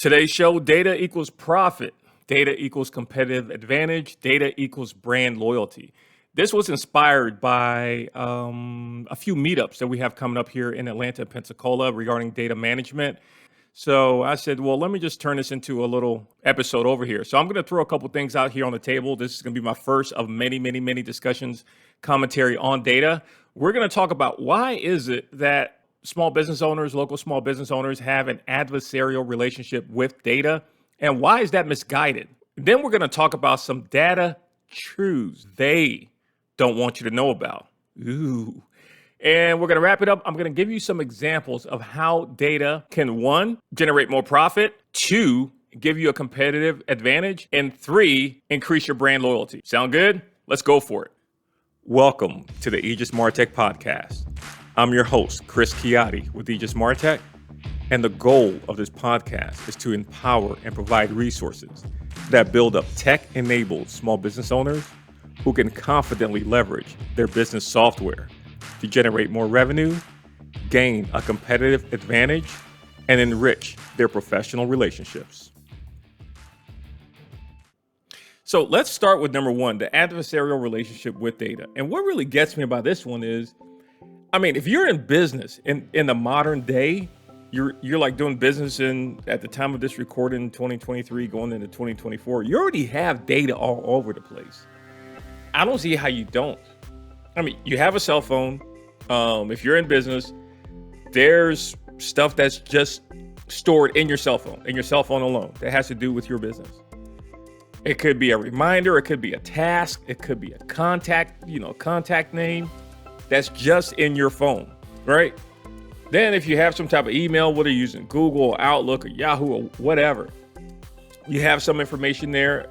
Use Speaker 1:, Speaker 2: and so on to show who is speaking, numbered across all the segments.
Speaker 1: Today's show, data equals profit. Data equals competitive advantage. Data equals brand loyalty. This was inspired by a few meetups that we have coming up here in Atlanta and Pensacola regarding data management. So I said, well, let me just turn this into a little episode over here. So I'm going to throw a couple things out here on the table. This is going to be my first of many discussions, commentary on data. We're going to talk about why is it that small business owners, local small business owners have an adversarial relationship with data, and why is that misguided? Then we're going to talk about some data truths they don't want you to know about. Ooh. And we're going to wrap it up. I'm going to give you some examples of how data can, 1, generate more profit, 2, give you a competitive advantage, and 3, increase your brand loyalty. Sound good? Let's go for it. Welcome to the Aegis Martech podcast. I'm your host, Chris Chiatti with Aegis Martech, and the goal of this podcast is to empower and provide resources that build up tech-enabled small business owners who can confidently leverage their business software to generate more revenue, gain a competitive advantage, and enrich their professional relationships. So let's start with number 1, the adversarial relationship with data. And what really gets me about this one is, if you're in business in the modern day, you're like doing business at the time of this recording, 2023, going into 2024, you already have data all over the place. I don't see how you don't. You have a cell phone. If you're in business, there's stuff that's just stored in your cell phone alone that has to do with your business. It could be a reminder. It could be a task. It could be a contact name. That's just in your phone, right? Then if you have some type of email, whether you're using Google or Outlook or Yahoo or whatever, you have some information there,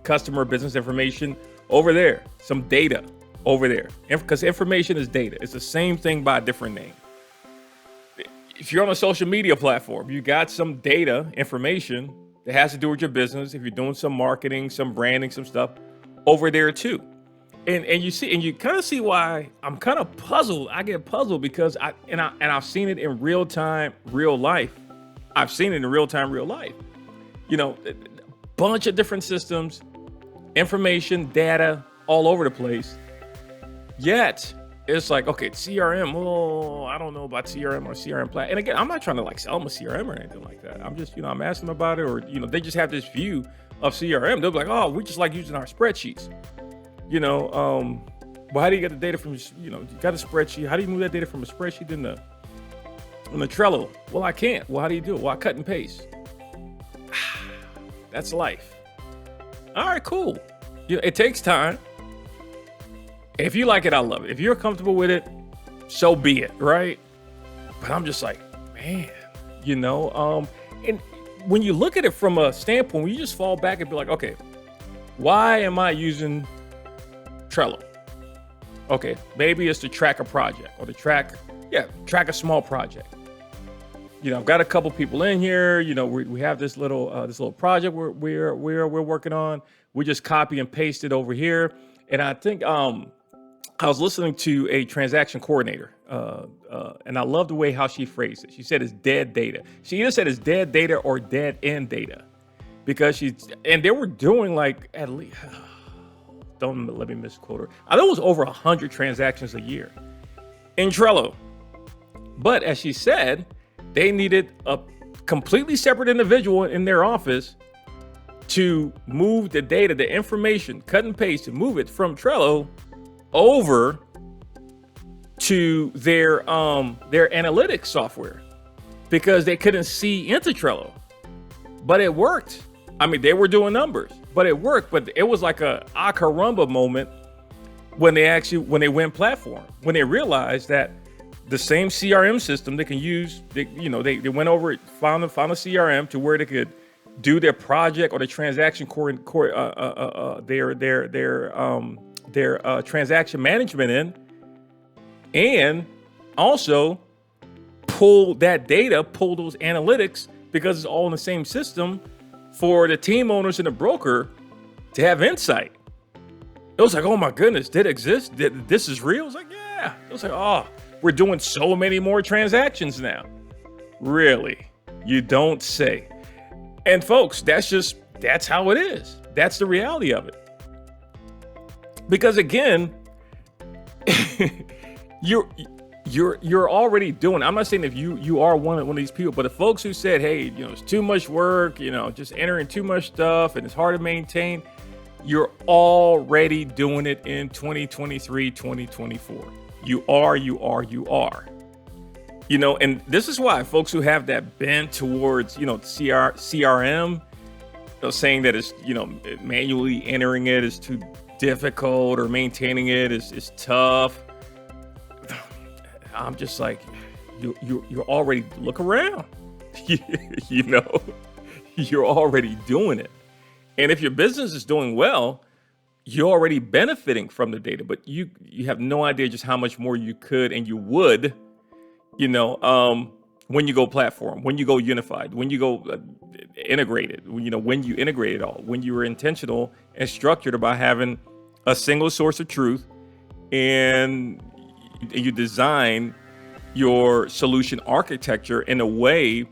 Speaker 1: customer business information over there, some data over there. Because information is data. It's the same thing by a different name. If you're on a social media platform, you got some data information that has to do with your business. If you're doing some marketing, some branding, some stuff over there too. And you kind of see why I'm kind of puzzled. I get puzzled because I've seen it in real time, real life. I've seen it in real time, real life. A bunch of different systems, information, data all over the place. Yet it's like, okay, CRM. Oh, I don't know about CRM or CRM platform. And again, I'm not trying to sell them a CRM or anything like that. I'm just, I'm asking them about it, or they just have this view of CRM. They'll be like, oh, we just like using our spreadsheets. Well, how do you get the data from, you got a spreadsheet. How do you move that data from a spreadsheet in the Trello? Well, I can't. Well, how do you do it? Well, I cut and paste. That's life. All right, cool. It takes time. If you like it, I love it. If you're comfortable with it, so be it, right? But I'm just like, man, and when you look at it from a standpoint, you just fall back and be like, okay, why am I using Trello? Okay, maybe it's to track a project or to track a small project. I've got a couple people in here. We have this little project we're working on. We just copy and paste it over here. And I think I was listening to a transaction coordinator, and I love the way how she phrased it. She said it's dead data. She either said it's dead data or dead end data, because and they were doing at least. Don't let me misquote her. I think it was over 100 transactions a year in Trello. But as she said, they needed a completely separate individual in their office to move the data, the information, cut and paste, to move it from Trello over to their analytics software, because they couldn't see into Trello. But it worked. They were doing numbers, but it worked. But it was like a caramba moment when they went platform, when they realized that the same CRM system they can use, they went over it, found a CRM to where they could do their project or the transaction their transaction management in, and also pull that data, pull those analytics, because it's all in the same system, for the team owners and the broker to have insight. It was like, oh my goodness, did it exist? This is real? It was like, yeah. It was like, oh, we're doing so many more transactions now. Really? You don't say. And folks, that's how it is. That's the reality of it. Because again, you're already doing. I'm not saying if you are one of these people, but the folks who said, hey, it's too much work, just entering too much stuff and it's hard to maintain. You're already doing it in 2023, 2024. You are. And this is why folks who have that bent towards, CRM, saying that it's, manually entering it is too difficult or maintaining it is tough. I'm just like, you're already, look around, you're already doing it. And if your business is doing well, you're already benefiting from the data, but you have no idea just how much more you could and you would, when you go platform, when you go unified, when you go integrated, when you integrate it all, when you were intentional and structured about having a single source of truth, and you design your solution architecture in a way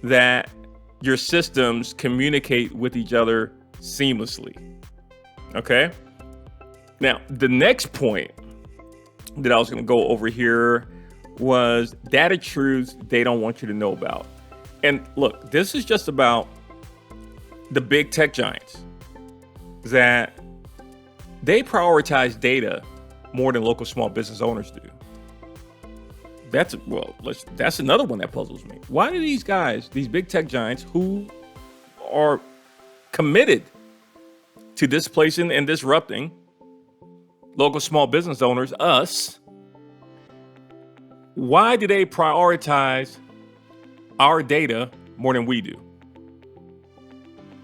Speaker 1: that your systems communicate with each other seamlessly. Okay. Now, the next point that I was going to go over here was data truths they don't want you to know about. And look, this is just about the big tech giants, that they prioritize data more than local small business owners do. That's another one that puzzles me. Why do these guys, these big tech giants who are committed to displacing and disrupting local small business owners, us, why do they prioritize our data more than we do?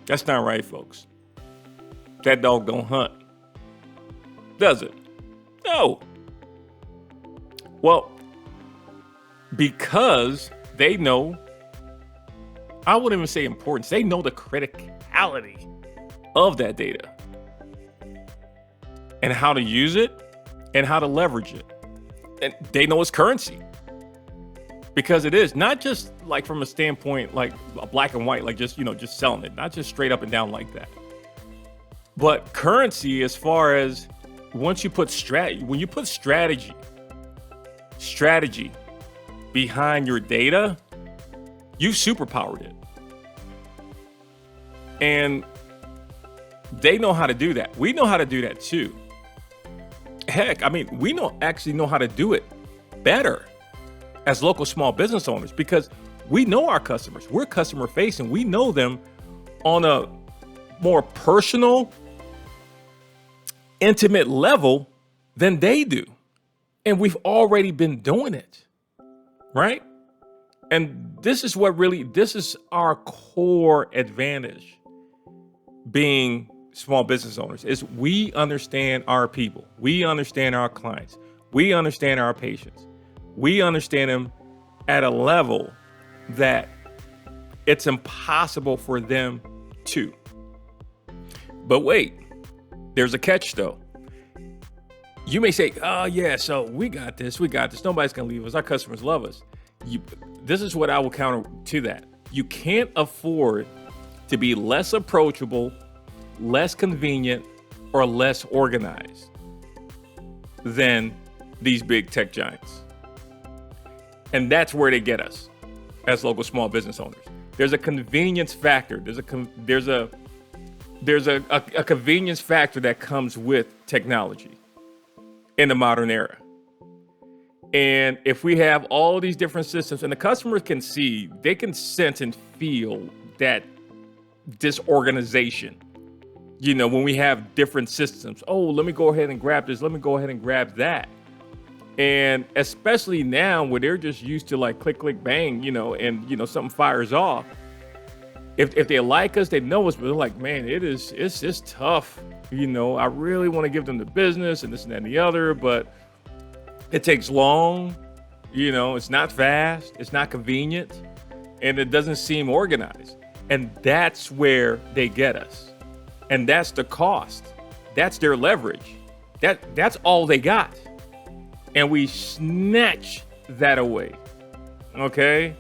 Speaker 1: That's not right, folks. That dog don't hunt, does it? No. Well, because they know, I wouldn't even say importance, they know the criticality of that data and how to use it and how to leverage it. And they know it's currency, because it is not just like from a standpoint, like a black and white, like just selling it, not just straight up and down like that, but currency as far as once you put when you put strategy behind your data, you've superpowered it. And they know how to do that. We know how to do that too. Heck, we actually know how to do it better as local small business owners, because we know our customers. We're customer facing. We know them on a more personal, intimate level than they do. And we've already been doing it, right? And this is our core advantage being small business owners, is we understand our people. We understand our clients. We understand our patients. We understand them at a level that it's impossible for them to. But wait, there's a catch though. You may say, oh yeah, so we got this. Nobody's gonna leave us. Our customers love us. This is what I will counter to that. You can't afford to be less approachable, less convenient, or less organized than these big tech giants. And that's where they get us as local small business owners. There's a convenience factor. There's a convenience factor that comes with technology in the modern era. And if we have all these different systems, and the customers can see, they can sense and feel that disorganization. When we have different systems, oh, let me go ahead and grab this. Let me go ahead and grab that. And especially now where they're just used to like click, click, bang, and something fires off. If they like us, they know us, but they're like, man, it's tough. I really want to give them the business and this and that and the other, but it takes long. It's not fast. It's not convenient, and it doesn't seem organized. And that's where they get us. And that's the cost. That's their leverage. That's all they got. And we snatch that away. Okay?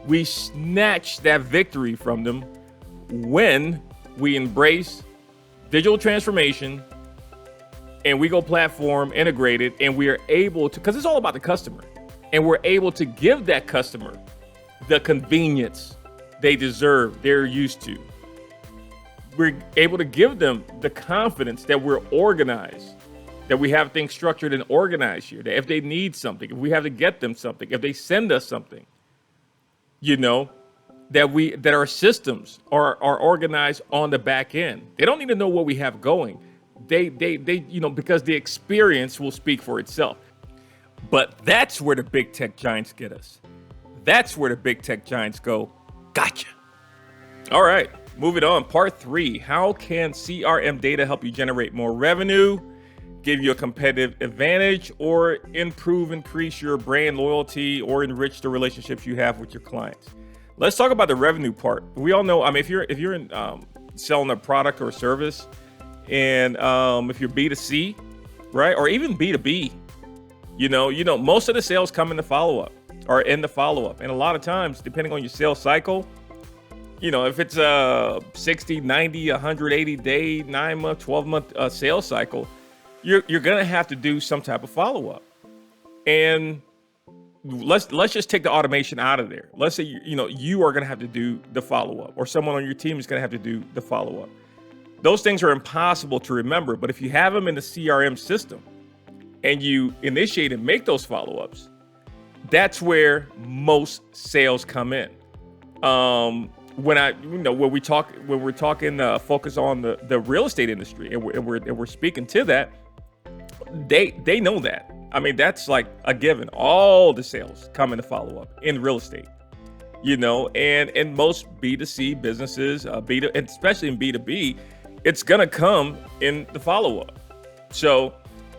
Speaker 1: We snatch that victory from them when we embrace digital transformation and we go platform integrated, and we are able to, because it's all about the customer, and we're able to give that customer the convenience they deserve, they're used to. We're able to give them the confidence that we're organized, that we have things structured and organized here, that if they need something, if we have to get them something, if they send us something, that our systems are organized on the back end. They don't need to know what we have going. They because the experience will speak for itself. But that's where the big tech giants get us. That's where the big tech giants go, gotcha. All right, moving on. Part 3, how can CRM data help you generate more revenue, give you a competitive advantage, or increase your brand loyalty, or enrich the relationships you have with your clients? Let's talk about the revenue part. We all know, if you're in selling a product or a service, and if you're B2C, right, or even B2B, most of the sales come in the follow-up, or in the follow-up. And a lot of times, depending on your sales cycle, if it's a 60, 90, 180 day, 9-month, 12-month sales cycle, you're gonna have to do some type of follow-up. And let's just take the automation out of there. Let's say you are gonna have to do the follow-up, or someone on your team is gonna have to do the follow-up. Those things are impossible to remember, but if you have them in the CRM system and you initiate and make those follow-ups, that's where most sales come in. When we're talking focus on the real estate industry, and we're speaking to that, they know that. That's like a given. All the sales come in the follow-up in real estate, and most B2C businesses, and especially in B2B, it's gonna come in the follow-up. So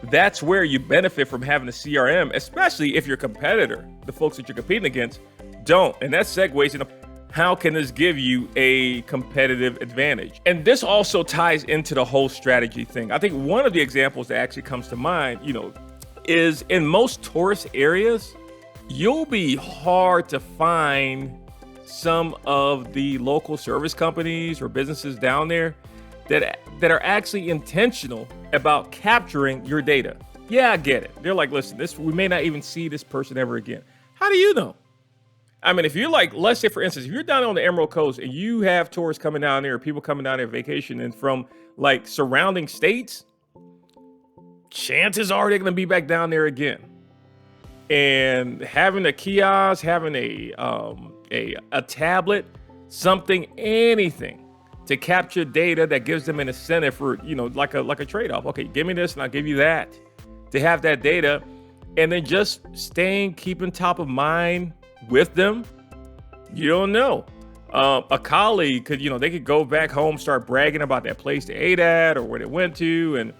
Speaker 1: that's where you benefit from having a CRM, especially if your competitor, the folks that you're competing against, don't. And that segues into how can this give you a competitive advantage? And this also ties into the whole strategy thing. I think one of the examples that actually comes to mind, is in most tourist areas, you'll be hard to find some of the local service companies or businesses down there that are actually intentional about capturing your data. Yeah, I get it. They're like, listen, we may not even see this person ever again. How do you know? If you're like, let's say for instance, if you're down on the Emerald Coast and you have tourists coming down there, or people coming down there vacation and from like surrounding states, chances are they're going to be back down there again. And having a kiosk, having a tablet, something, anything to capture data that gives them an incentive for, like a trade-off. Okay, give me this and I'll give you that. To have that data, and then just keeping top of mind with them. You don't know. A colleague could, they could go back home, start bragging about that place they ate at or where they went to, and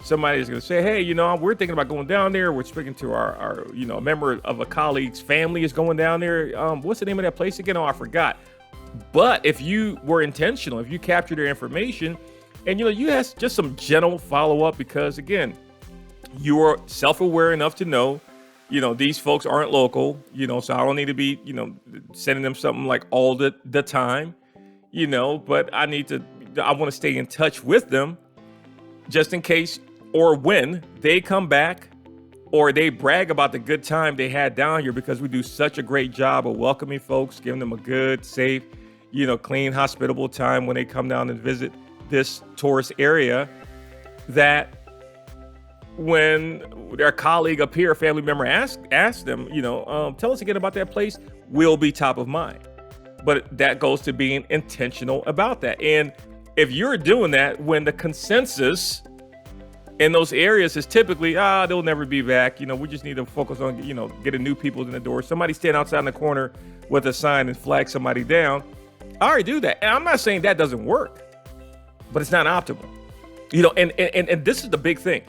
Speaker 1: somebody's going to say, hey, we're thinking about going down there. We're speaking to our a member of a colleague's family is going down there. What's the name of that place again? Oh, I forgot. But if you were intentional, if you captured their information, and you asked just some general follow-up, because again, you are self-aware enough to know, these folks aren't local, so I don't need to be, sending them something like all the time, but I want to stay in touch with them just in case, or when they come back, or they brag about the good time they had down here, because we do such a great job of welcoming folks, giving them a good, safe, clean, hospitable time when they come down and visit this tourist area, that when their colleague up here, a family member asks them, tell us again about that place, will be top of mind. But that goes to being intentional about that. And if you're doing that when the consensus in those areas is typically, they'll never be back. We just need to focus on, getting new people in the door. Somebody stand outside in the corner with a sign and flag somebody down. I already do that. And I'm not saying that doesn't work, but it's not optimal. And this is the big thing.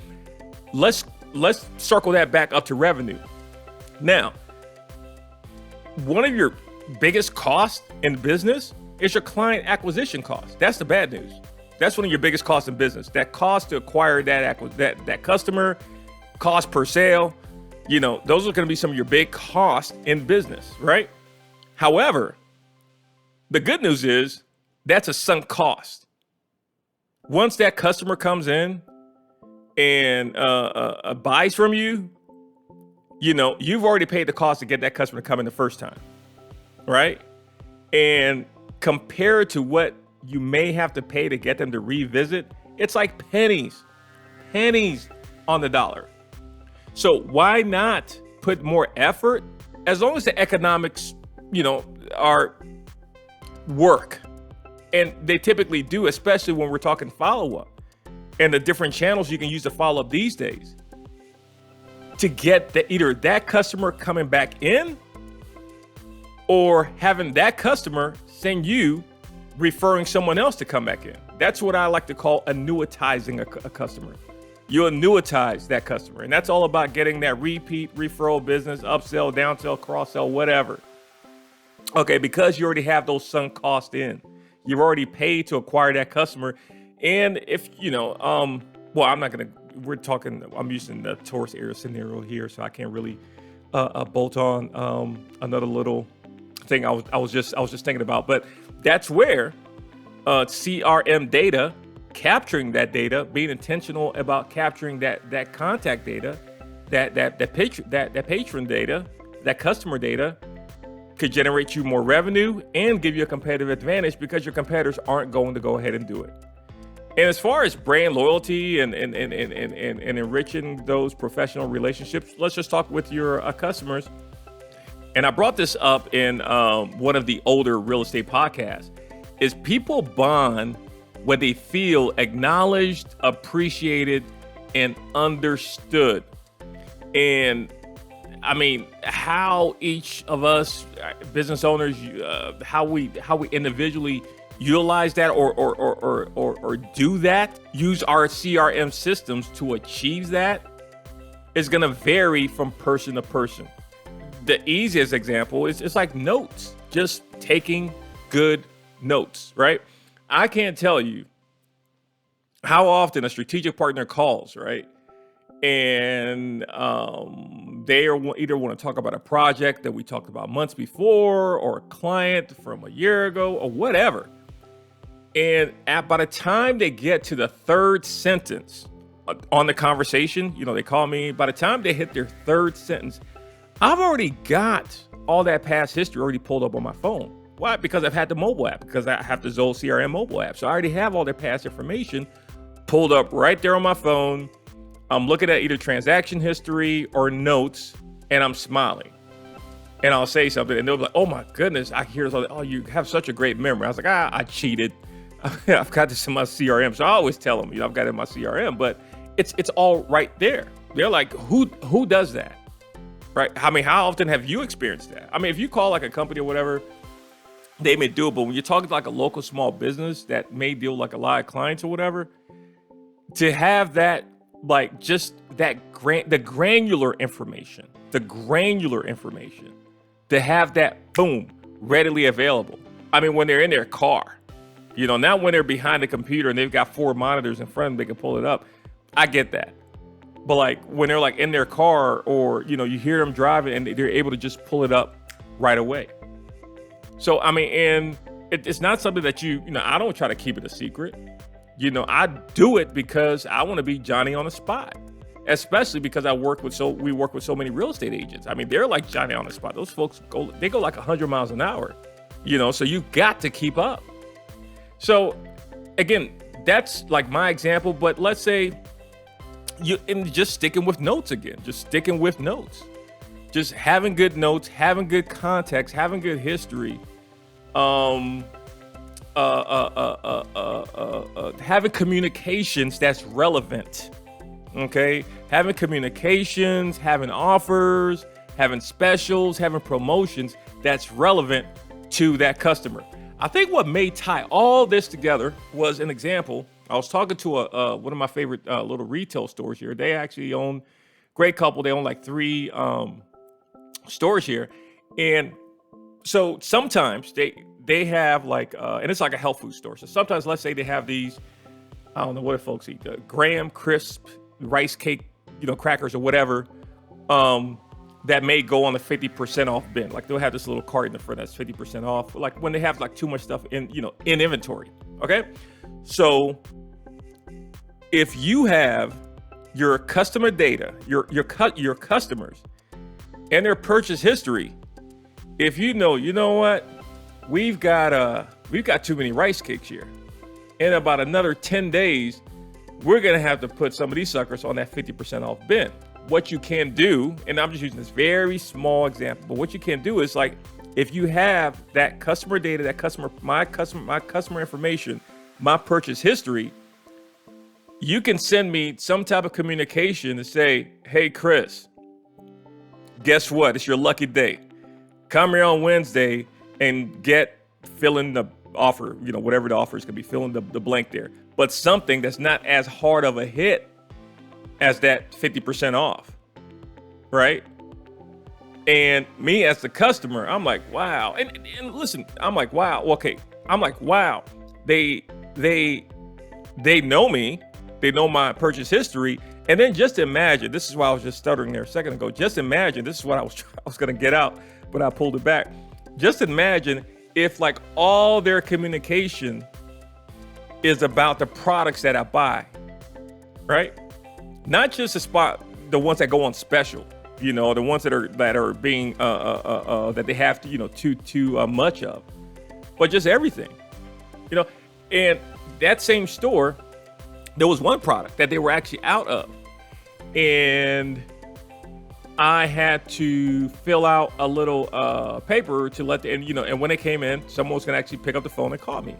Speaker 1: Let's circle that back up to revenue. Now, one of your biggest costs in business is your client acquisition cost. That's the bad news. That's one of your biggest costs in business. That cost to acquire that customer, cost per sale, those are going to be some of your big costs in business, right? However, the good news is That's a sunk cost. Once that customer comes in and buys from you, you've already paid the cost to get that customer to come in the first time, right? And compared to what you may have to pay to get them to revisit, it's like pennies on the dollar. So why not put more effort, as long as the economics, are work? And they typically do, especially when we're talking follow-up and the different channels you can use to follow up these days, to get either that customer coming back in or having that customer send you referring someone else to come back in. That's what I like to call annuitizing a customer. You annuitize that customer, and that's all about getting that repeat referral business, upsell, downsell, cross-sell, whatever. Okay, because you already have those sunk costs in. You've already paid to acquire that customer. And if, I'm using the tourist area scenario here, so I can't really bolt on another little thing I was just thinking about. But that's where CRM data, capturing that data, being intentional about capturing that contact data, that patron data, that customer data, could generate you more revenue and give you a competitive advantage, because your competitors aren't going to go ahead and do it. And as far as brand loyalty and enriching those professional relationships, let's just talk with your customers. And I brought this up in one of the older real estate podcasts, is people bond when they feel acknowledged, appreciated, and understood. And I mean, how each of us business owners, how we individually utilize that or do that, use our CRM systems to achieve that, is going to vary from person to person. The easiest example is it's like notes, just taking good notes, right? I can't tell you how often a strategic partner calls, right? And they either want to talk about a project that we talked about months before, or a client from a year ago, or whatever. And by the time they get to the third sentence on the conversation, they call me, by the time they hit their third sentence, I've already got all that past history already pulled up on my phone. Why? Because I've had the mobile app, because I have the Zoho CRM mobile app. So I already have all their past information pulled up right there on my phone. I'm looking at either transaction history or notes, and I'm smiling. And I'll say something, and they'll be like, "Oh my goodness!" I hear something. "Oh, you have such a great memory." I was like, I cheated. I've got this in my CRM, so I always tell them, I've got it in my CRM, but it's all right there. They're like, "Who does that?" Right? I mean, how often have you experienced that? I mean, if you call like a company or whatever, they may do it, but when you're talking to like a local small business that may deal with like a lot of clients or whatever, to have that, like, just that the granular information, to have that, boom, readily available. I mean, when they're in their car, not when they're behind the computer and they've got 4 monitors in front of them, they can pull it up. I get that. But like when they're like in their car, or, you hear them driving and they're able to just pull it up right away. So, I mean, and it's not something that I don't try to keep it a secret. I do it because I want to be Johnny on the spot, especially because we work with so many real estate agents. I mean, they're like Johnny on the spot. Those folks go like 100 miles an hour, so you got to keep up. So again, that's like my example, but let's say just sticking with notes again, just having good notes, having good context, having good history, having communications that's relevant. Okay, having communications, having offers, having specials, having promotions that's relevant to that customer. I think what may tie all this together was an example. I was talking to one of my favorite little retail stores here. They actually own, great couple. They own like 3 stores here, and so sometimes they have like, and it's like a health food store. So sometimes, let's say they have these, I don't know what folks eat, Graham crisp rice cake, crackers or whatever, that may go on the 50% off bin. Like they'll have this little card in the front that's 50% off. Like when they have like too much stuff in, in inventory. Okay. So if you have your customer data, your customers and their purchase history, if you know what, we've got too many rice cakes here. In about another 10 days, we're gonna have to put some of these suckers on that 50% off bin. What you can do, and I'm just using this very small example, but what you can do is like, if you have that customer data, my customer information, my purchase history, you can send me some type of communication to say, hey, Chris, guess what? It's your lucky day. Come here on Wednesday and fill in the offer, whatever the offer is going to be, fill in the blank there. But something that's not as hard of a hit as that 50% off, right? And me as the customer, I'm like, wow. And listen, I'm like, wow. Okay. I'm like, wow. They know me. They know my purchase history. And then just imagine, this is why I was just stuttering there a second ago. Just imagine, this is what I was going to get out, but I pulled it back. Just imagine if like all their communication is about the products that I buy, right? Not just the ones that go on special, the ones that are being that they have to, too much of, but just everything, And that same store, there was one product that they were actually out of, and I had to fill out a little paper to let and when they came in, someone was gonna actually pick up the phone and call me.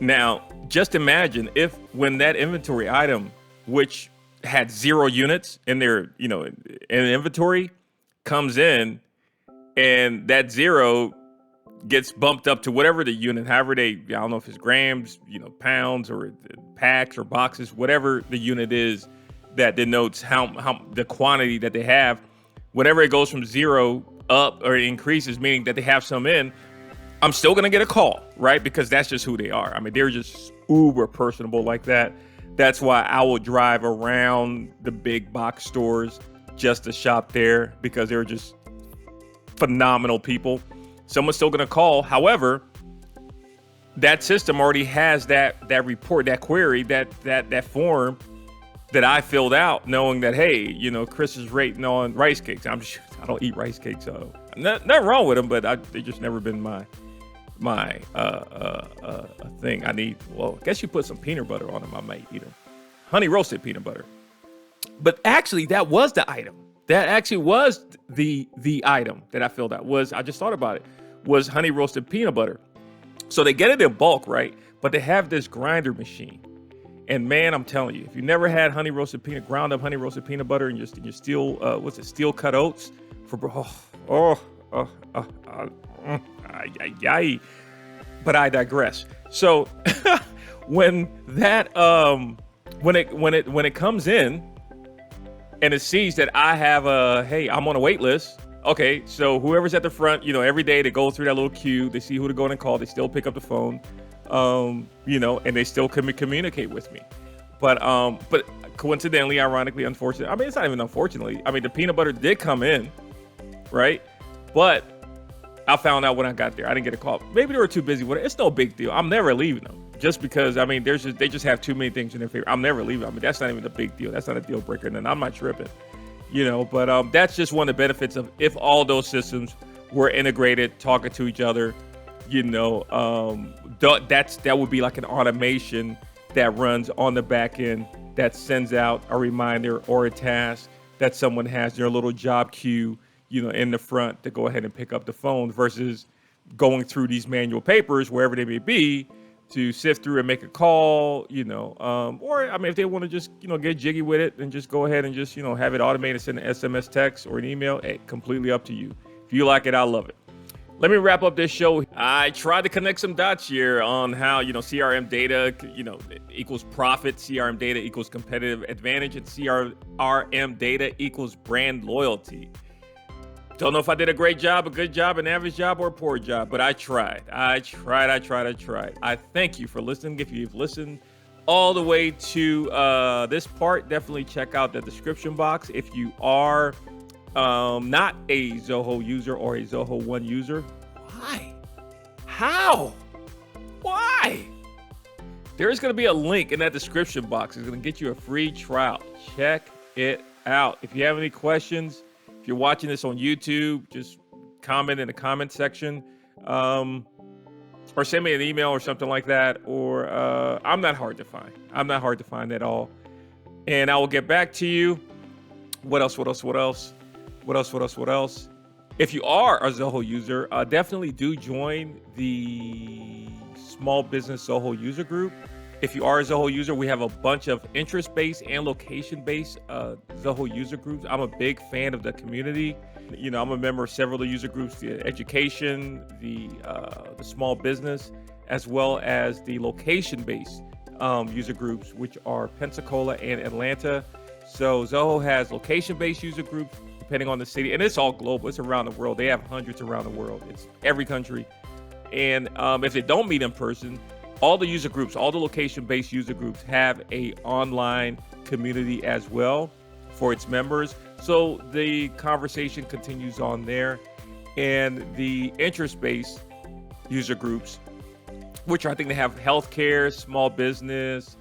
Speaker 1: Now, just imagine if when that inventory item, which had 0 units in their, in inventory, comes in, and that 0 gets bumped up to whatever the unit, however I don't know if it's grams, pounds or packs or boxes, whatever the unit is that denotes how the quantity that they have. Whenever it goes from 0 up or increases, meaning that they have some in, I'm still going to get a call, right? Because that's just who they are. I mean, they're just uber personable like that. That's why I will drive around the big box stores just to shop there, because they're just phenomenal people. Someone's still going to call. However, that system already has that report, that query, that form that I filled out, knowing that, hey, Chris is rating on rice cakes. I don't eat rice cakes, so nothing wrong with them, but they just never been my thing. I guess you put some peanut butter on them, I might eat them. Honey roasted peanut butter. But actually, that was the item. That actually was the item that I filled out. I just thought about it, was honey roasted peanut butter. So they get it in bulk, right? But they have this grinder machine. And man, I'm telling you, if you never had ground up honey roasted peanut butter and your steel cut oats for, but I digress. So when it comes in and it sees that I have I'm on a wait list. Okay, so whoever's at the front, every day they go through that little queue, they see who to go and call, they still pick up the phone, and they still communicate with me. But coincidentally, ironically, unfortunately, I mean, it's not even unfortunately. I mean, the peanut butter did come in, right? But I found out when I got there, I didn't get a call. Maybe they were too busy with it. It's no big deal. I'm never leaving them, just because, I mean, they just have too many things in their favor. I'm never leaving them. I mean, that's not even a big deal. That's not a deal breaker. And I'm not tripping, but that's just one of the benefits of if all those systems were integrated, talking to each other, that would be like an automation that runs on the back end that sends out a reminder or a task that someone has their little job queue, in the front to go ahead and pick up the phone, versus going through these manual papers, wherever they may be, to sift through and make a call, or I mean, if they want to just, get jiggy with it and just go ahead and just, have it automated, send an SMS text or an email, hey, completely up to you. If you like it, I love it. Let me wrap up this show. I tried to connect some dots here on how, CRM data, equals profit, CRM data equals competitive advantage, and CRM data equals brand loyalty. Don't know if I did a great job, a good job, an average job, or a poor job, but I tried. I thank you for listening. If you've listened all the way to this part, definitely check out the description box. If you are not a Zoho user or a Zoho One user. Why? How? Why? There's going to be a link in that description box. It's going to get you a free trial. Check it out. If you have any questions, if you're watching this on YouTube, just comment in the comment section, or send me an email or something like that. Or I'm not hard to find. I'm not hard to find at all. And I will get back to you. What else? If you are a Zoho user, definitely do join the Small Business Zoho user group. If you are a Zoho user, we have a bunch of interest-based and location-based Zoho user groups. I'm a big fan of the community. You know, I'm a member of several of the user groups, the education, the small business, as well as the location-based user groups, which are Pensacola and Atlanta. So Zoho has location-based user groups depending on the city, and it's all global. It's around the world. They have hundreds around the world. It's every country. And if they don't meet in person, all the user groups, all the location-based user groups have a online community as well for its members. So the conversation continues on there. And the interest-based user groups, which I think they have healthcare, small business.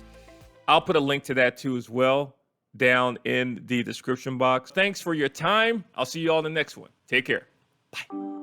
Speaker 1: I'll put a link to that too as well down in the description box. Thanks for your time. I'll see you all in the next one. Take care. Bye.